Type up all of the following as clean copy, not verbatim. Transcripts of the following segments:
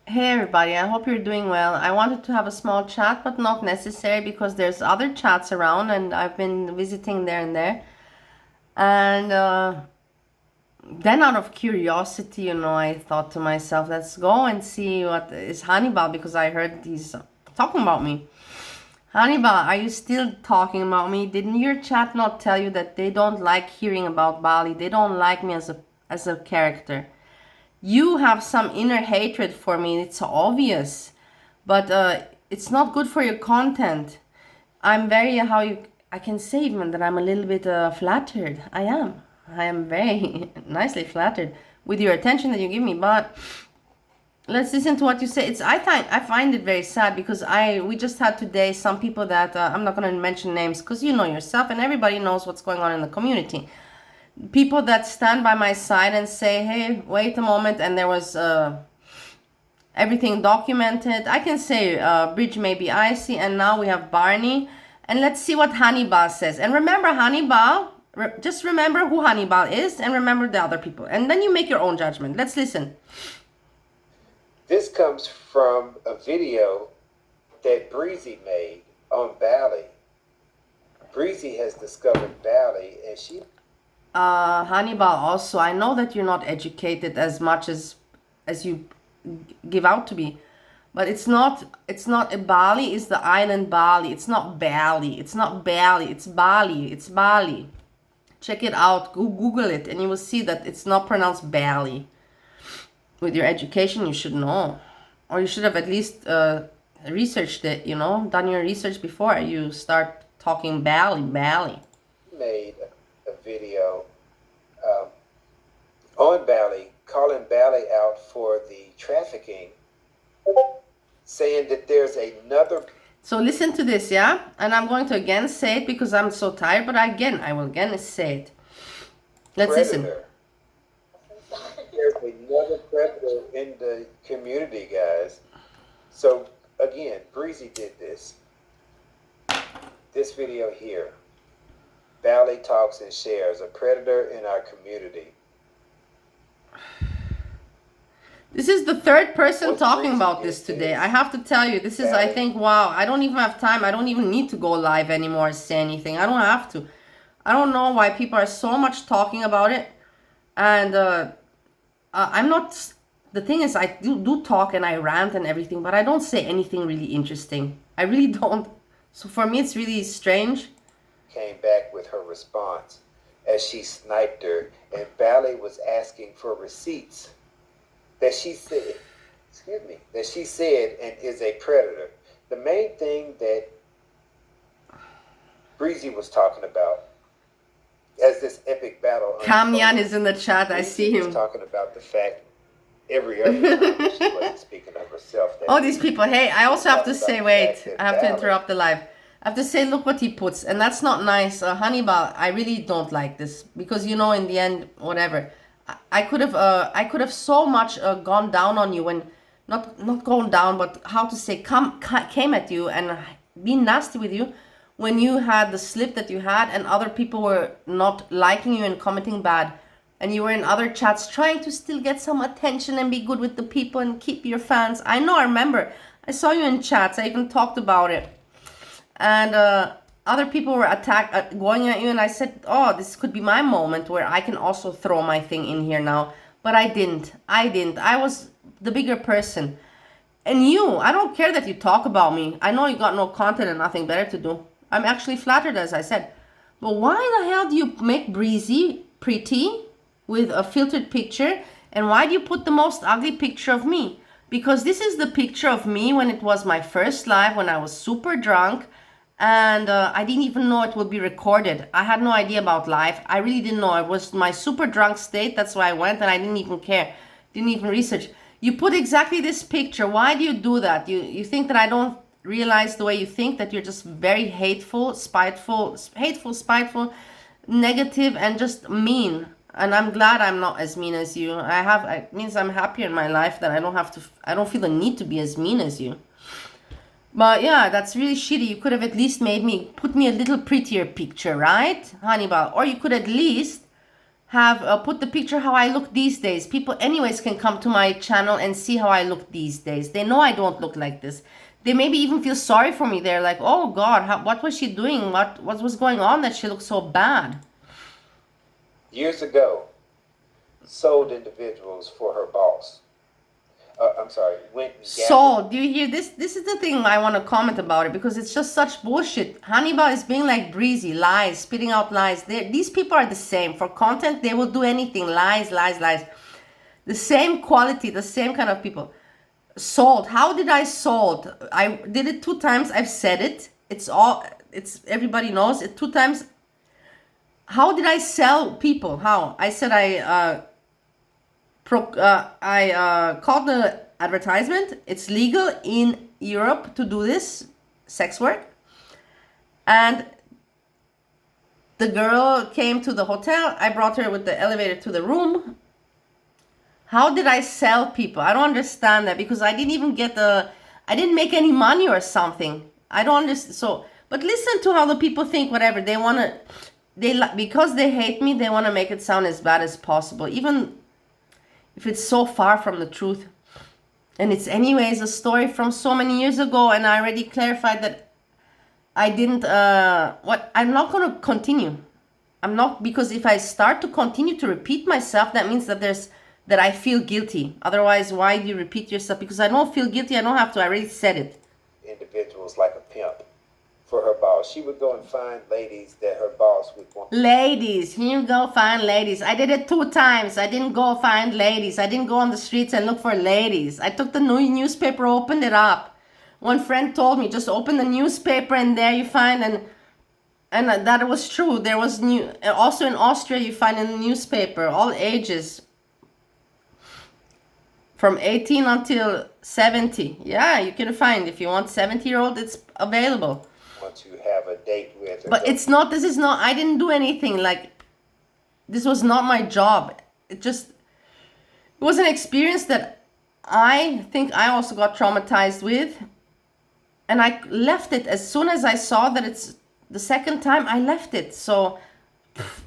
Hey everybody, I hope you're doing well. I wanted to have a small chat, but not necessary because there's other chats around and I've been visiting there and there. And then out of curiosity, I thought to myself, let's go and see what is Hannibal because I heard he's talking about me. Hannibal, are you still talking about me? Didn't your chat not tell you that they don't like hearing about Bali? They don't like me as a character. You have some inner hatred for me, it's obvious, but it's not good for your content. I'm very, I can say even that I'm a little bit flattered. I am very nicely flattered with your attention that you give me, but let's listen to what you say. I find it very sad because we just had today some people that I'm not going to mention names because you know yourself and everybody knows what's going on in the community. People that stand by my side and say, hey, wait a moment, and there was everything documented. I can say bridge may be icy, and now we have Barney. And let's see what Hannibal says. And remember Hannibal, just remember who Hannibal is and remember the other people. And then you make your own judgment. Let's listen. This comes from a video that Breezy made on Bali. Breezy has discovered Bali and she Hannibal, also, I know that you're not educated as much as you give out to be, but it's not a Bali, it's the island Bali. It's not Bali. It's not Bali. It's Bali. It's Bali. Check it out. Google it, and you will see that it's not pronounced Bali. With your education, you should know, or you should have at least researched it. Done your research before you start talking Bali. made a video on Bali calling Bali out for the trafficking, saying that there's another So listen to this, yeah? And I'm going to again say it because I'm so tired, but I will again say it. Let's listen. predator. There's another predator in the community, guys. So again, Breezy did this. This video here. Bali Talks and Shares, a predator in our community. This is the third person What talking Breezy about did this today. is I have to tell you, this is, I think, wow, I don't even have time. I don't even need to go live anymore, say anything. I don't have to. I don't know why people are so much talking about it. And I'm not, the thing is, I do talk and I rant and everything, but I don't say anything really interesting. I really don't. So for me, it's really strange. came back with her response as she sniped her, and Bali was asking for receipts that she said, and is a predator. The main thing that Breezy was talking about as this epic battle. Kamyan is in the chat. I see Breezy was him. talking about the fact every other time she wasn't speaking of herself. Oh, these people. Hey, I also have to say, wait, I have to interrupt the live. I have to say, look what he puts. And that's not nice. Hannibal, I really don't like this. Because, in the end, whatever. I could have so much gone down on you when, not gone down, but how to say, came at you and be nasty with you when you had the slip that you had and other people were not liking you and commenting bad. And you were in other chats trying to still get some attention and be good with the people and keep your fans. I know, I remember. I saw you in chats. I even talked about it. And other people were going at you, and I said, oh, this could be my moment where I can also throw my thing in here now. But I didn't. I was the bigger person. And I don't care that you talk about me. I know you got no content and nothing better to do. I'm actually flattered, as I said. But why the hell do you make Breezy pretty with a filtered picture? And why do you put the most ugly picture of me? Because this is the picture of me when it was my first live, when I was super drunk. And I didn't even know it would be recorded. I had no idea about live. I really didn't know. It was my super drunk state. That's why I went, and I didn't even care. Didn't even research. You put exactly this picture. Why do you do that? You think that I don't realize the way you think, that you're just very hateful, spiteful, negative, and just mean. And I'm glad I'm not as mean as you. It means I'm happier in my life that I don't feel the need to be as mean as you. But yeah, that's really shitty. You could have at least put me a little prettier picture, right, Hannibal? Or you could at least have put the picture how I look these days. People anyways can come to my channel and see how I look these days. They know I don't look like this. They maybe even feel sorry for me. They're like, oh God, what was she doing? What was going on that she looked so bad? Years ago, sold individuals for her boss. I'm sorry, went and So, do you hear this? This is the thing I want to comment about it because it's just such bullshit. Hannibal is being like Breezy, lies, spitting out lies. These people are the same. For content, they will do anything. Lies, lies, lies. The same quality, the same kind of people. Sold. How did I sold? I did it 2 times. I've said it. It's everybody knows it 2 times. How did I sell people? How? I said I called the advertisement. It's legal in Europe to do this sex work. And the girl came to the hotel. I brought her with the elevator to the room. How did I sell people? I don't understand that because I didn't even I didn't make any money or something. I don't understand. So, but listen to how the people think, whatever. They want to, because they hate me, they want to make it sound as bad as possible. Even if it's so far from the truth. And it's anyways a story from so many years ago, and I already clarified that I didn't, I'm not going to continue. I'm not, because if I start to continue to repeat myself, that means that that I feel guilty. Otherwise, why do you repeat yourself? Because I don't feel guilty, I don't have to, I already said it. Individuals like a pimp for her boss. She would go and find ladies that her boss would want. Ladies, you go find ladies. I did it 2 times. I didn't go find ladies. I didn't go on the streets and look for ladies. I took the newspaper, opened it up. One friend told me, just open the newspaper and there you find, and that was true. There was also in Austria you find in the newspaper, all ages. From 18 until 70. Yeah, you can find, if you want 70-year-old, it's available. Want to have a date with. But this is not, I didn't do anything, like, this was not my job. It was an experience that I think I also got traumatized with. And I left it as soon as I saw that it's the second time, I left it. So,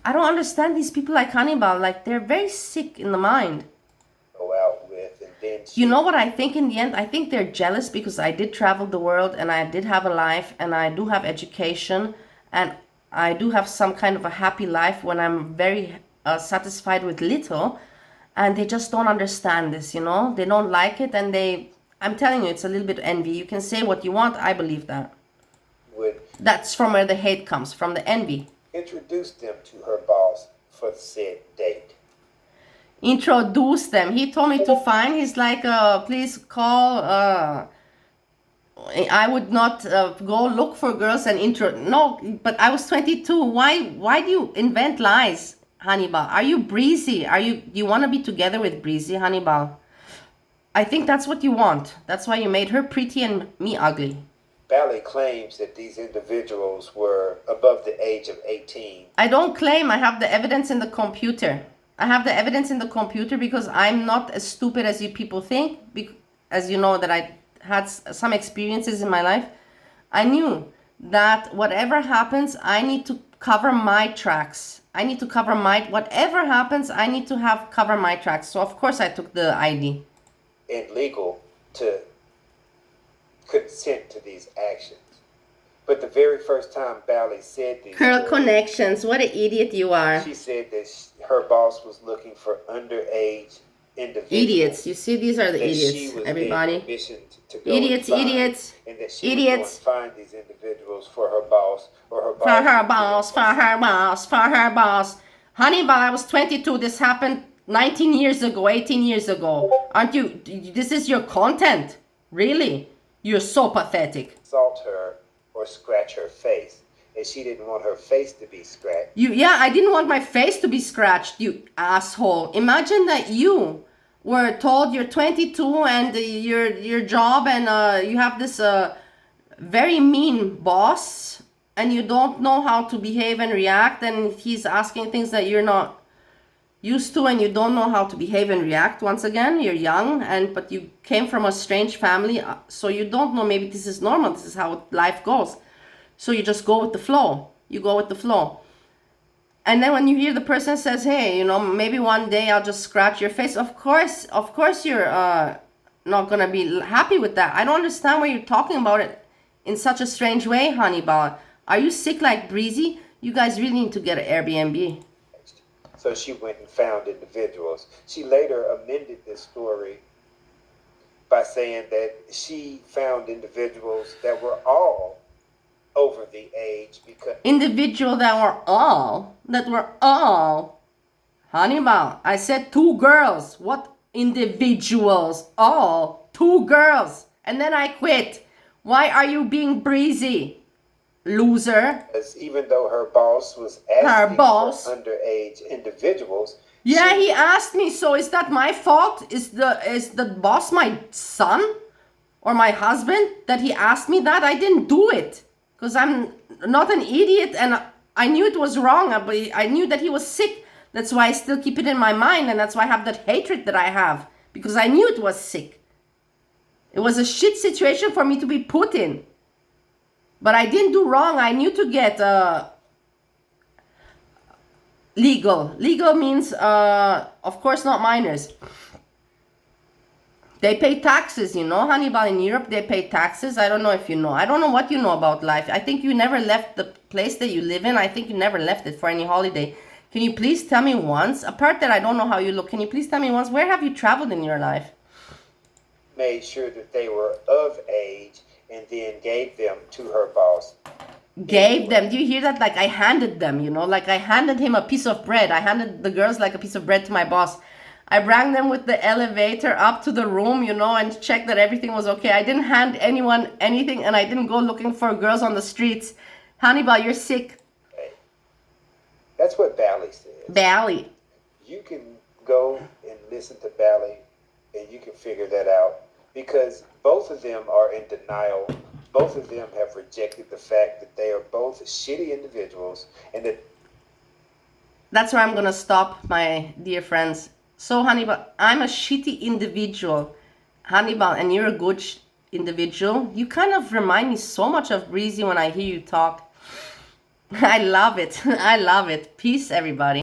I don't understand these people like Hannibal, like, they're very sick in the mind. Go out with, and then you know what I think in the end? I think they're jealous because I did travel the world and I did have a life and I do have education and I do have some kind of a happy life when I'm very satisfied with little, and they just don't understand this, you know? They don't like it, and I'm telling you, it's a little bit envy. You can say what you want, I believe that. That's from where the hate comes, from the envy. Introduce them to her boss for the said date. Introduce them. He told me to find. He's like, please call. I would not go look for girls and No, but I was 22. Why do you invent lies, Hannibal? Are you Breezy? Do you want to be together with Breezy, Hannibal? I think that's what you want. That's why you made her pretty and me ugly. Bally claims that these individuals were above the age of 18. I don't claim. I have the evidence in the computer. I have the evidence in the computer because I'm not as stupid as you people think. As you know that I had some experiences in my life. I knew that whatever happens, I need to cover my tracks. I need to cover whatever happens, I need to cover my tracks. So of course I took the ID. And legal to consent to these actions. But the very first time Bally said these Curl words, connections, what an idiot you are. she said that her boss was looking for underage individuals. Idiots. You see, these are the idiots, everybody. Idiots. And that she was going to find these individuals for her boss, or her boss. For her boss. Hannibal, I was 22. This happened 19 years ago, 18 years ago. Aren't you? This is your content. Really? You're so pathetic. Assault her or scratch her face. And she didn't want her face to be scratched. I didn't want my face to be scratched, you asshole. Imagine that you were told you're 22 and your job and you have this very mean boss and you don't know how to behave and react, and he's asking things that you're not used to and you don't know how to behave and react. Once again, you're young but you came from a strange family, so you don't know, maybe this is normal, this is how life goes. So you just go with the flow. You go with the flow. And then when you hear the person says, hey, maybe one day I'll just scratch your face, of course you're not gonna be happy with that. I don't understand why you're talking about it in such a strange way, Honeyball. Are you sick like Breezy? You guys really need to get an Airbnb. So she went and found individuals. She later amended this story by saying that she found individuals that were all over the age because individual that were all Honeyball. I said 2 girls. What individuals? All 2 girls. And then I quit. Why are you being Breezy, loser? even though her boss was asking for underage individuals. Yeah, he asked me. So is that my fault? Is the boss my son or my husband that he asked me that? I didn't do it because I'm not an idiot, and I knew it was wrong, but I knew that he was sick. That's why I still keep it in my mind, and that's why I have that hatred that I have, because I knew it was sick. It was a shit situation for me to be put in. But I didn't do wrong. I knew to get legal. Legal means, of course, not minors. They pay taxes, Hannibal. In Europe, they pay taxes. I don't know if you know. I don't know what you know about life. I think you never left the place that you live in. I think you never left it for any holiday. Can you please tell me once, apart that I don't know how you look, can you please tell me once, where have you traveled in your life? Made sure that they were of age and then gave them to her boss. Gave them? Do you hear that? Like I handed them, like I handed him a piece of bread. I handed the girls like a piece of bread to my boss. I brought them with the elevator up to the room, and checked that everything was okay. I didn't hand anyone anything, and I didn't go looking for girls on the streets. Hannibal, you're sick. That's what Bally says. Bally. You can go and listen to Bally, and you can figure that out, because both of them are in denial. Both of them have rejected the fact that they are both shitty individuals, and that's where I'm gonna stop, my dear friends. So, Hannibal, I'm a shitty individual, Hannibal, and you're a good individual. You kind of remind me so much of Breezy when I hear you talk. I love it. I love it. Peace, everybody.